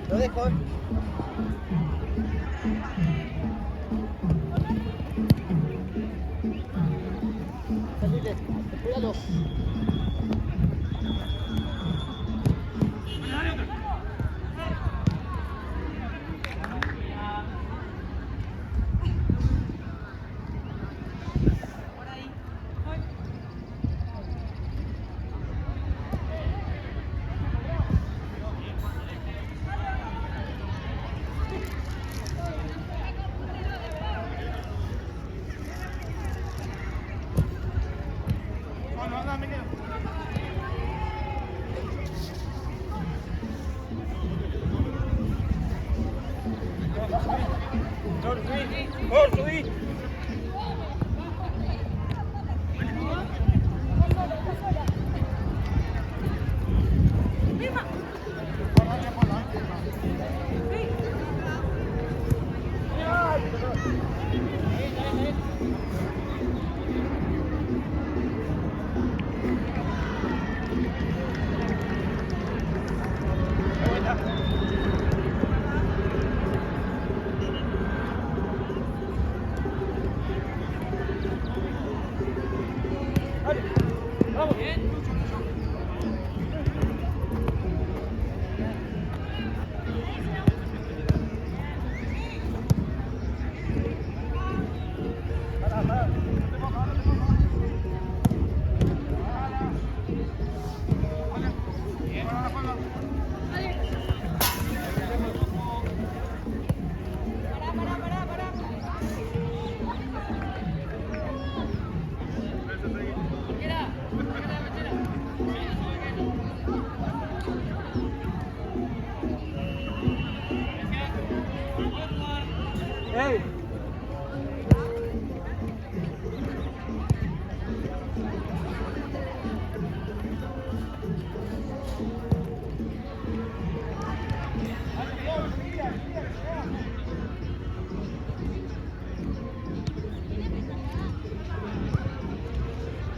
Lo dejo. Salite, cuidado. Hey.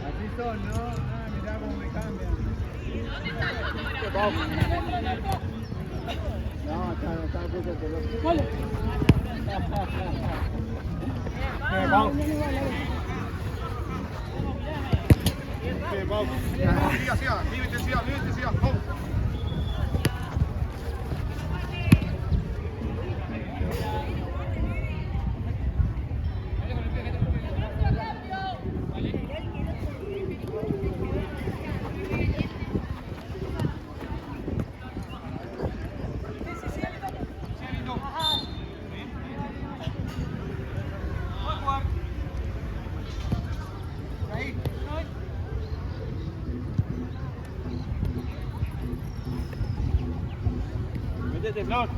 Así son, ¿no? Ah, mirá cómo me cambian. No, está puesto el teléfono. Vamos. Siga, siga, vive intensidad, vamos. Métete, Flor.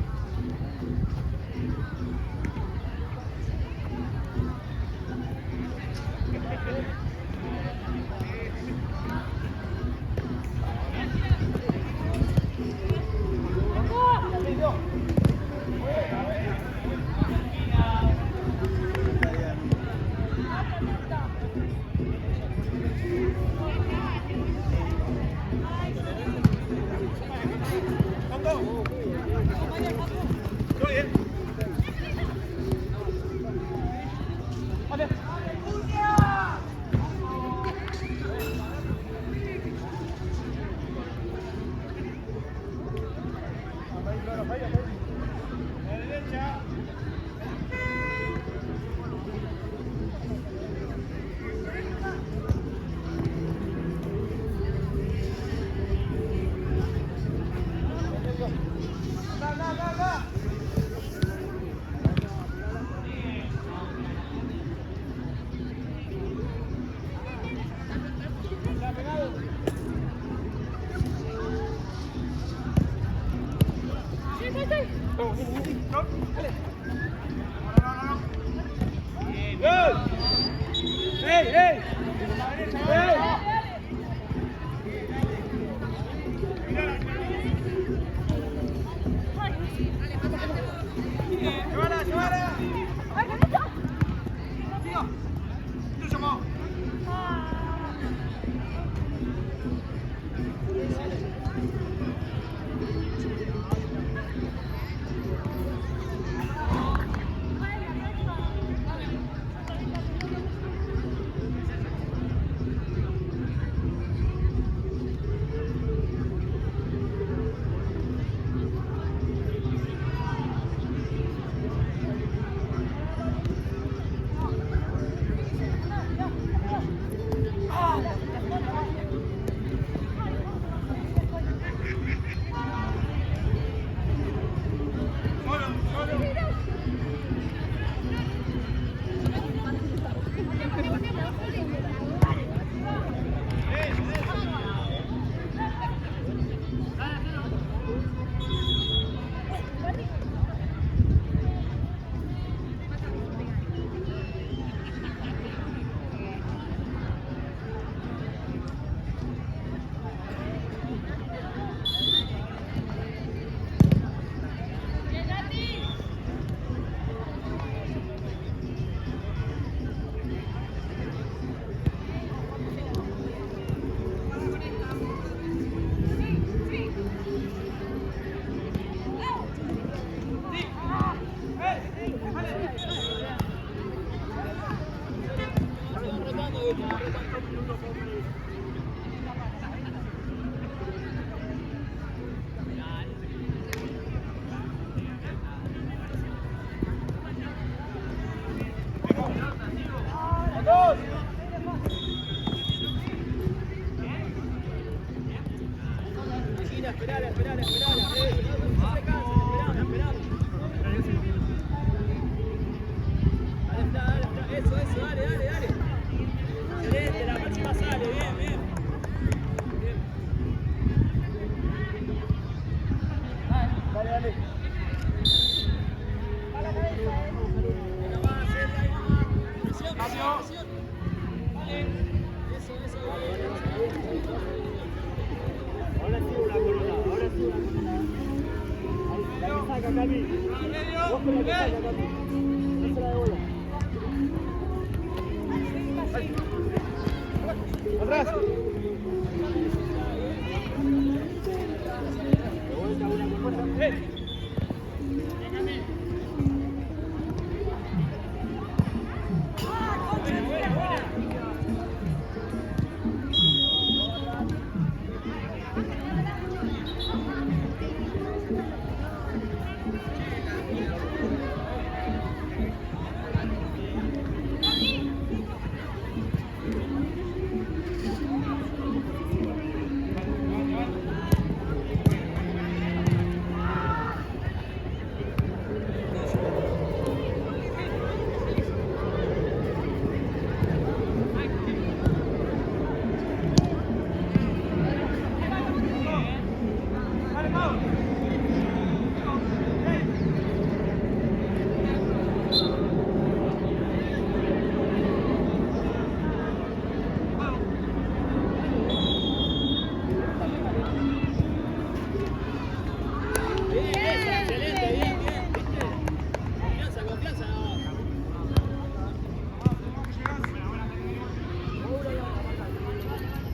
¡Ey, ey! ¡Ey! ¡Llévala, llévala! ¡Tú llamado! Esperala, esperala, esperala. No se cansen, esperala, esperala. Dale, eso, dale, dale, dale. Excelente, la próxima sale, bien, bien. Dale, dale. A la cabeza, Venga, va, ahí va. Presión, presión. Vale. Eso, bien. Ahora sí una corona, ahora sí una corona. La que saca, Cami. Vos con la que saca, Cami. No se la devuelva. Atrás. De vuelta, una con vuelta. ¡Hey!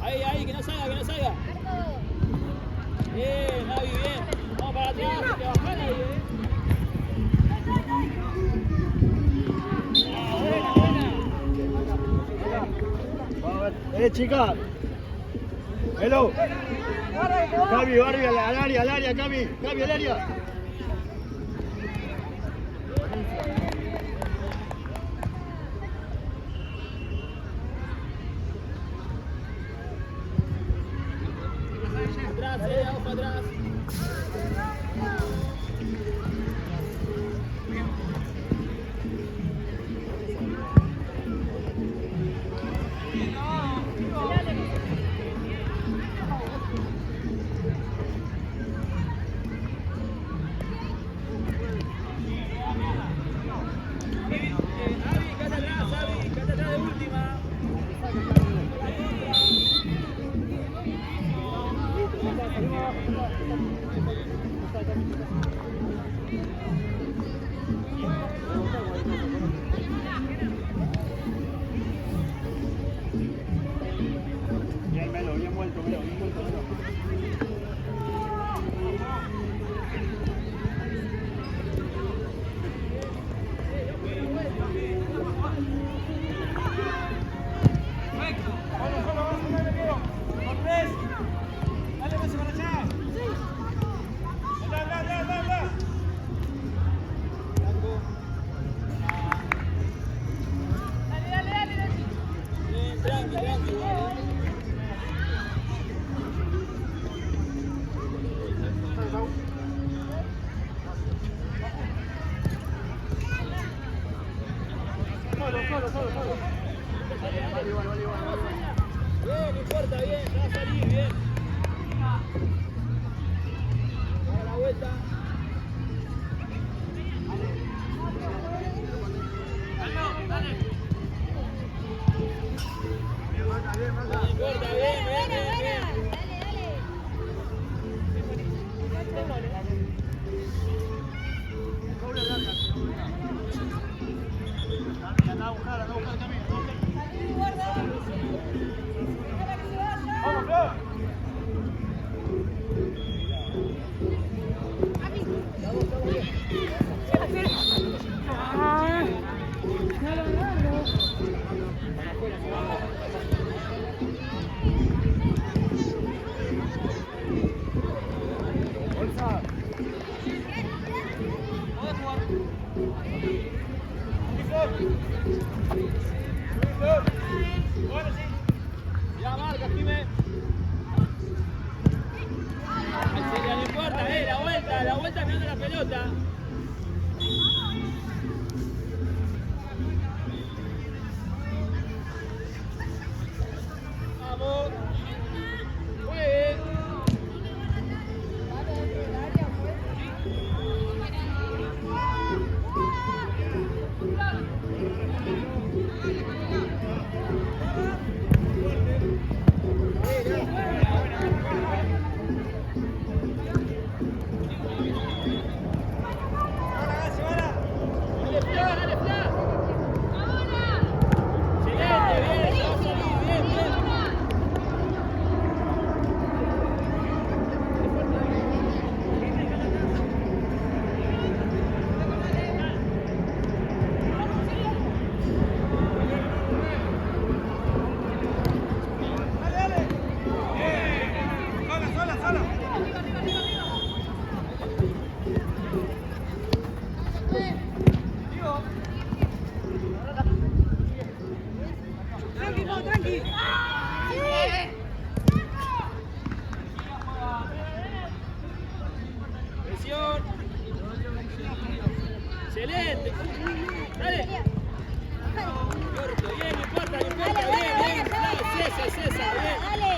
Ahí, que no salga, que no salga. Bien, Navi, bien. Vamos para atrás, que te bajan ahí, Buena, buena. Chica. Hello. Cami, al área, Cami, al área. Atrás, vamos para atrás. Bien, Melo, bien vuelto, Melo, bien vuelto, Melo. Bien, no importa, bien, va a salir, bien. Ahora la vuelta. No importa, bien, bien, bien, bien. Anda a buscar el camino. ¡Vamos, Flor! Bolsa. Ya marca, Jimé. En serio, no importa, la vuelta mirando la pelota. Vamos. Juegue. Dale, Fla, dale, Fla. Excelente, bien, va a salir, bien, bien. Sola. Tranqui. Presión. Excelente. Dale. Corto, bien, no importa, bien. No, César, bien. Ahí.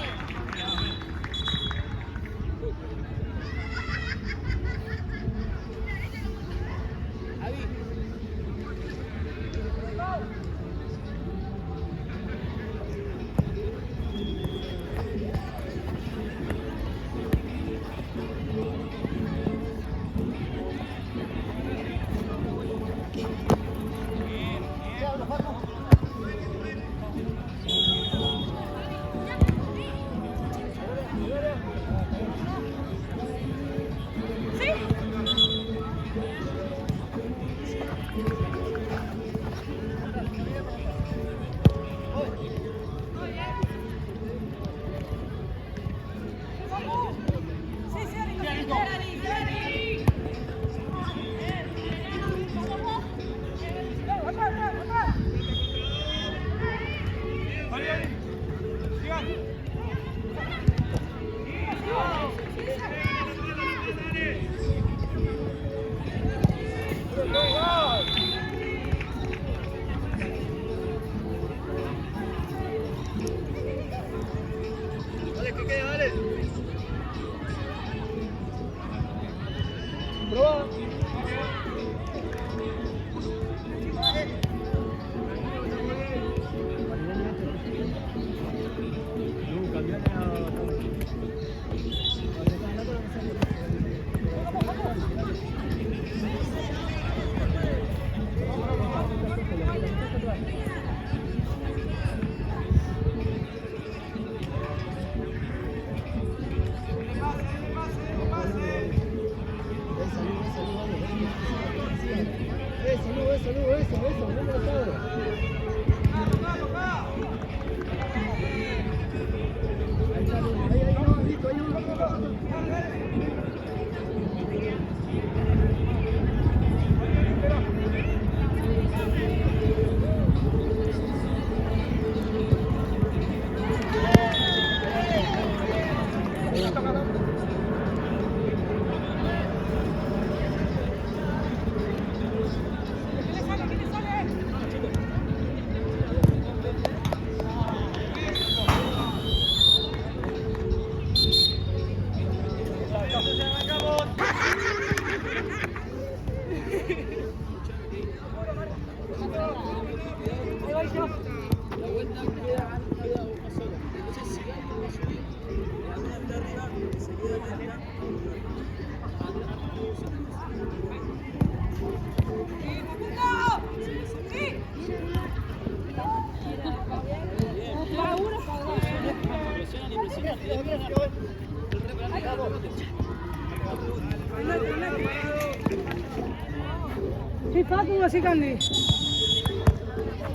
Sí, Facu, así Candy.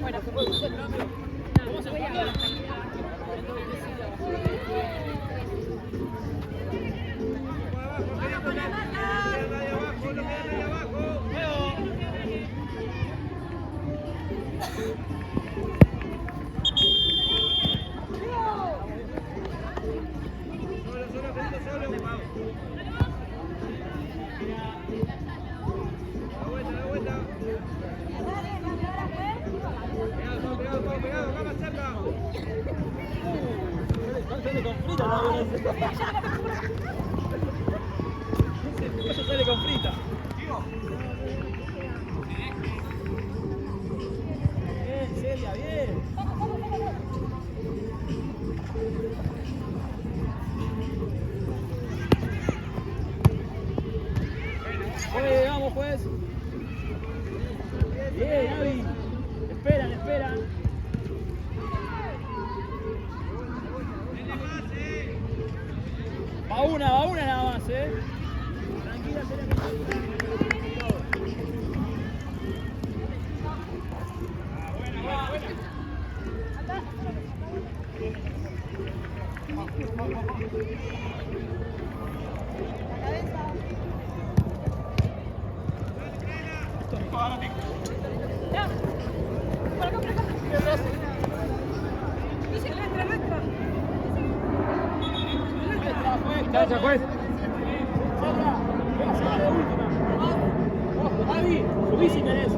Bueno, se puede. Vamos a jugar. Sale con frita, no, eso sale con frita. Bien, Celia, bien. Juez, vamos, juez. Bien, Avi. Esperan, esperan. Va una nada más, Tranquila, Celia. Gracias, juez. Javi, subí si querés.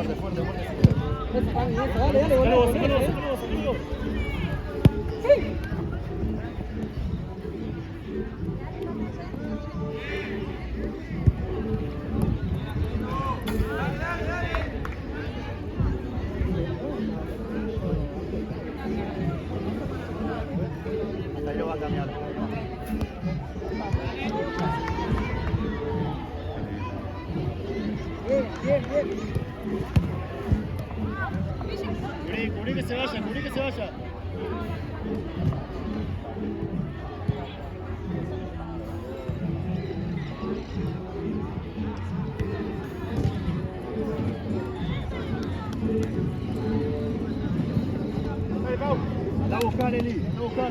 Fuerte, fuerte, fuerte. Dale, dale, dale. Hasta ahí lo va a cambiar. Bien, bien, bien. Cubrí que se vaya, cubrí que se vaya. Anda a buscar, Eli, anda a buscar.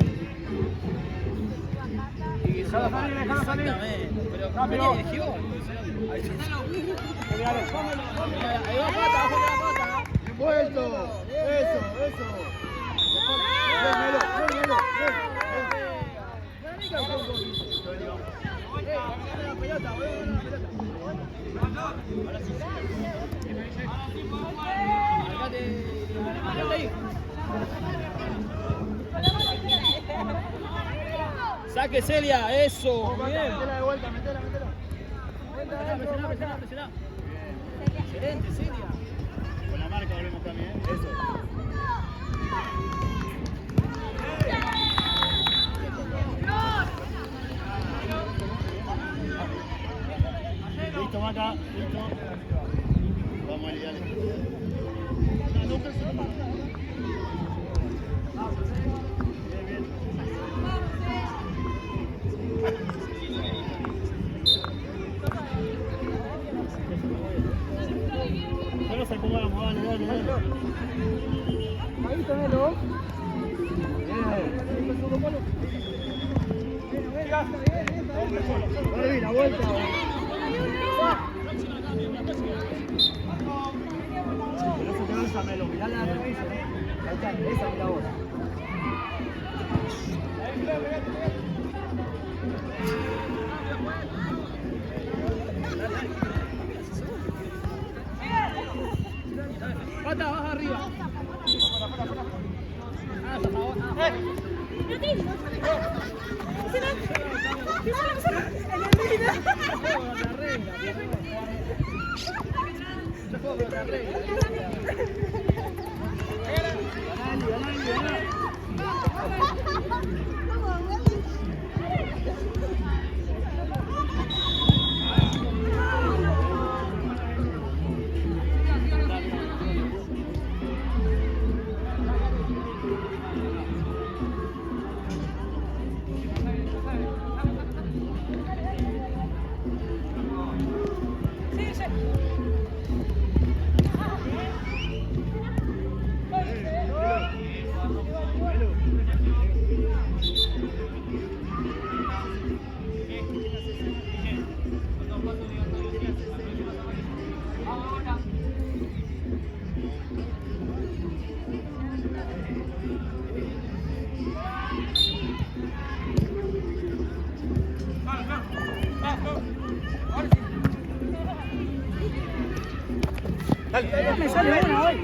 Dejala salir, dejala salir. Exactamente. Pero Rápido. ¿cómo eligió? Ahí está. Ahí va Pata, abajo de la Pata. Vuelto. Eso, eso. Ven, Melo, ven, Melo, Saque Celia, eso. Metela de vuelta, metela. Presioná. Excelente, Celia. Con la marca volvemos también, eso. Listo, Maca, listo. Vamos, Eli, dale. Bien. Ya nos acomodamos, dale. Ahí tenelo. Dale, la vuelta. Pero eso te vas a Melo, mirá la revisa. Ahí está, esa mira vos. Pata, baja arriba. Me sale una hoy.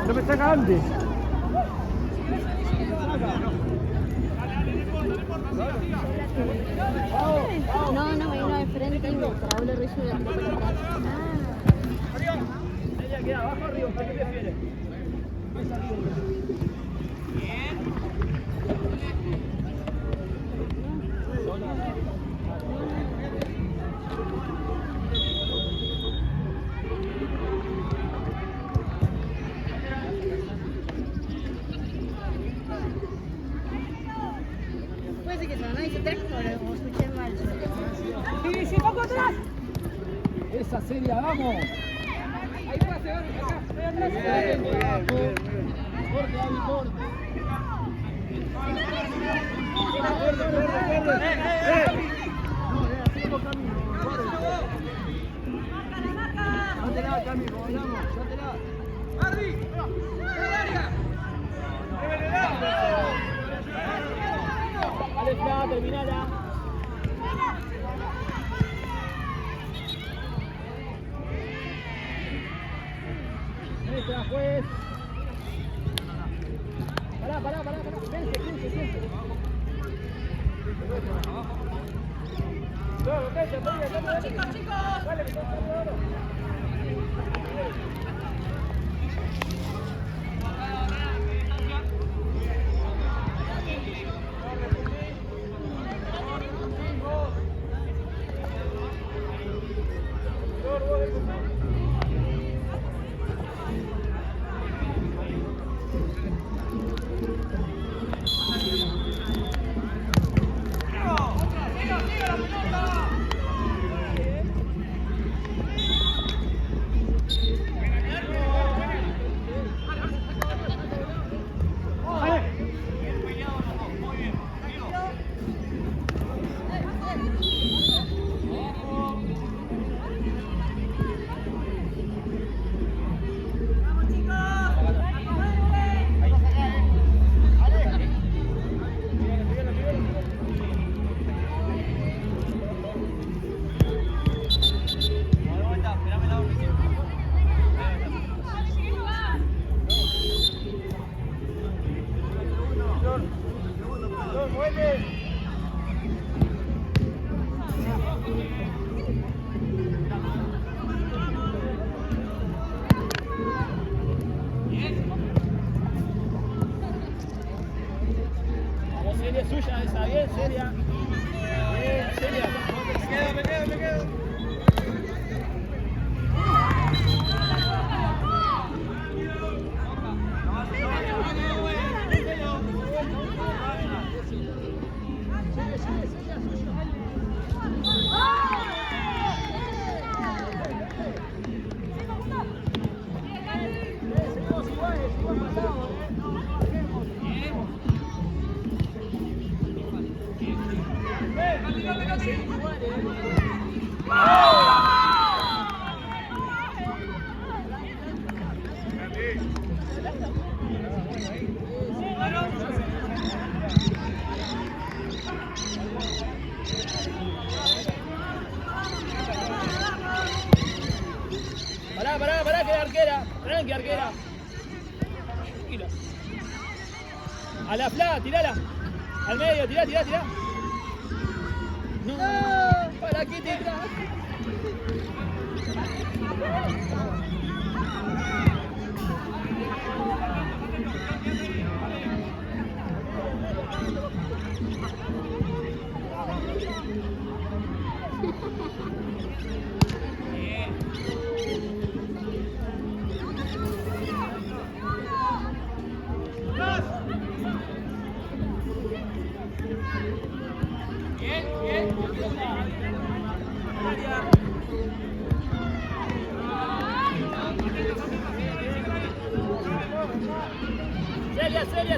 No me saca antes. No, me vino de frente y me trabó la risa de la Ella queda abajo o arriba, ¿qué prefiere? esa Celia, vamos. Ahí pase, acá, Muy bien, muy bien, muy bien. Corte, David, corte. Llévatela, Cami, como hablamos, llévatela. Dale, Fla, terminala. Esta, juez. Pará. Vence. Chicos. Dale, Vamos, Celia, es suya esa, bien, Celia. Bien, Celia. Me quedo. Pará, que arquera. Tranqui, arquera. Tranquilo. A la Fla, tirala. Al medio, tirá. No, ¿para qué te traes?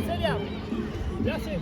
Celia. ¿Qué hace?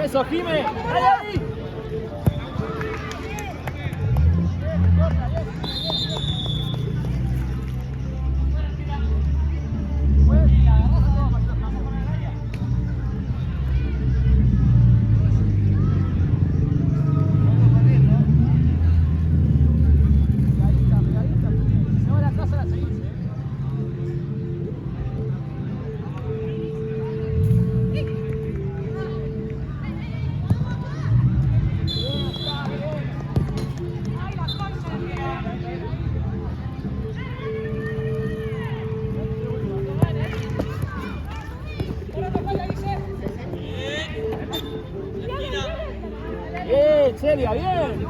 Eso, Jime. Dale ahí. Celia, bien.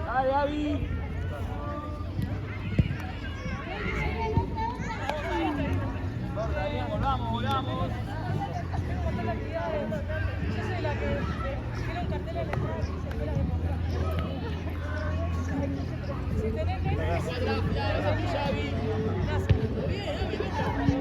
Dale, Avi. Volvamos, volvamos. Yo soy la que quiero un cartel en la entrada y se fue la de comprar. Si tenés que... Gracias. Gracias.